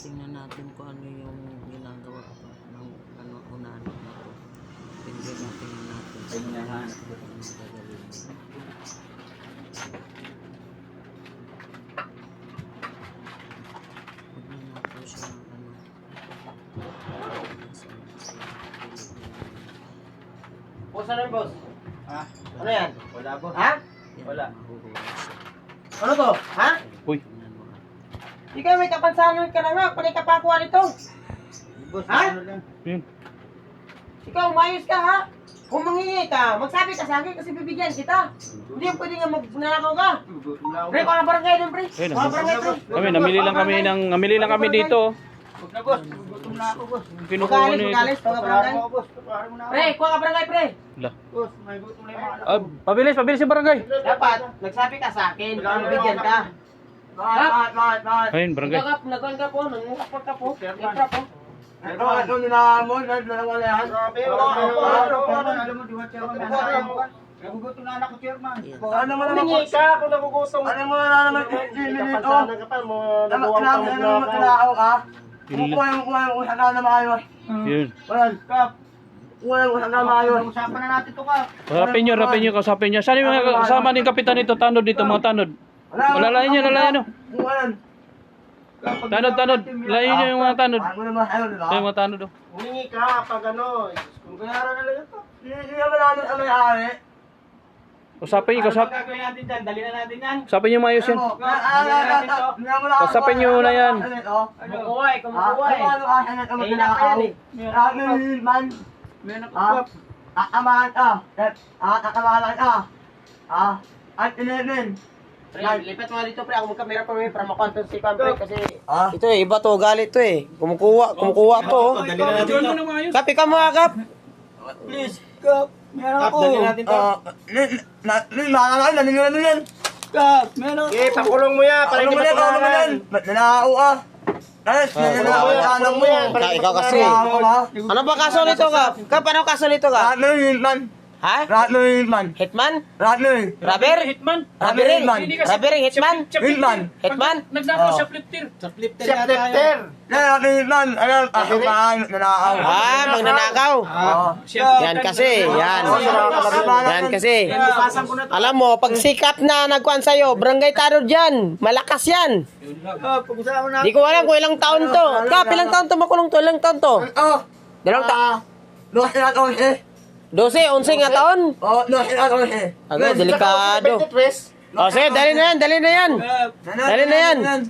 tingnan natin kung ano yung ginagawa pa ng ano unahan na to. Tingnan natin sa mga gagawin. Huwag na natin siya ng ano. Boss, ano yun, boss? Ha? Ano yan? Wala boss. Ha? Wala. Ano to? Ha? Uy. Di kayo may kapansanan ka na nga. Panay kapakuha nito. Boss, Ha? ano lang. Yun. Ikaw, umayos ka ha? Kung manghingi ka, magsabi ka sa akin kasi bibigyan kita. Hindi yung pwede nga magnanakaw ka. Pre, kung ang barangay din, pre. Ayun, Kung ang barangay, pre. Kami, namili lang kami dito. Huwag na boss. Gutom na ako boss. Kinukuha Magalis, nito. magalis, kung ang barangay. Ako, boss. Pagkarin mo na ako. Pre, kung ang barangay, pre. Ala. Boss, may gutom na yung mga anak ko. Pabilis yung barangay. Dapat, nagsabi ka sa akin, kung bibigyan ka. Bakit? Ayun, barangay. Nagkuhan ka po, nangungapag ka po. Ipra po. Ito nila mo, dalawa yan. Grabe, alam mo, diwat siya ako. Nagugutom na anak ko, chairman. Ano mo naman Humingi ka kung nagugutom. Ano mo na naman dito? Kapansanan ka pa, mga nagawang Ano mo kinakaw ka? Yun. Kuha yung usapan na maayos. Yun. Walang kap. Kuha yung usapan na maayos. Usapan na natin ito ka. Harapin nyo, kausapin nyo. Saan yung mga kasama ng kapitan nito? Tanod dito, mga tanod. Lalayan nyo. Kuha yan. Tanod. Layan nyo yung mga tanod. Ano naman ayaw nila? Yung mga tanod. Oh. Humingi ka pag ano, kung bayaran na lang ito. Hindi naman namin ang may-ari. Usapin nyo, Gagawin natin dyan, dali na natin yan. usapin nyo maayos yan. Kasapin nyo na yan. Kumukuha eh, kumukuha eh. Ano kasi na kami Mahina pa yan eh. man. Amahan ka. Amahan ka. At 11. Pre, lipat mo dito pre, ako magkamera pa pre, para makontent si Pam pre, kasi Ah? ito eh, iba to, galit to eh. Kumukuha to. Dali na natin to. Kapi ka mga kap. Please, Kap. Meron ako. Dali natin to. Naninilan mo yan. Kap, meron ako. Eh, pakulong mo yan, para Ano hindi mo yan? Ano mo yan? matulangan. Ba't nanakaw ka? Nanakaw ka. Alam mo yan. Ikaw kasi. Ano ba kaso nito kap? Kap, ano kaso nito kap? Lahat na yun, man. Ha? Lahat na yun, man. Hitman? Lahat na yun. Rubber? Hitman. Rubbering? Hitman. Rubbering, hitman? Hitman. Hitman? Nagnakaw siya fliptir. Shoplifter. Lahat na yun, man. Alam, nanakaw. Ah, magnanakaw. Yan kasi, yan. Yan kasi. Alam mo, pag sikat na nagkuhan sa'yo, barangay tanod yan. Malakas yan. Di ko alam kung ilang taon to. Kap, ilang taon to makulong to? Ilang taon to? Oh, Dalawang taon. Lumasin natin ako eh. 12, 11 nga taon. Oh, lumasin natin ako eh. Agad, delikado. O, sige, dali na yan. Dali na yan.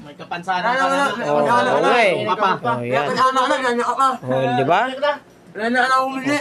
May kapansanan ka na. Oo nga eh. O, yan. Kasama ka na, ganyan ka pa. O, di ba? Wala na ako umili.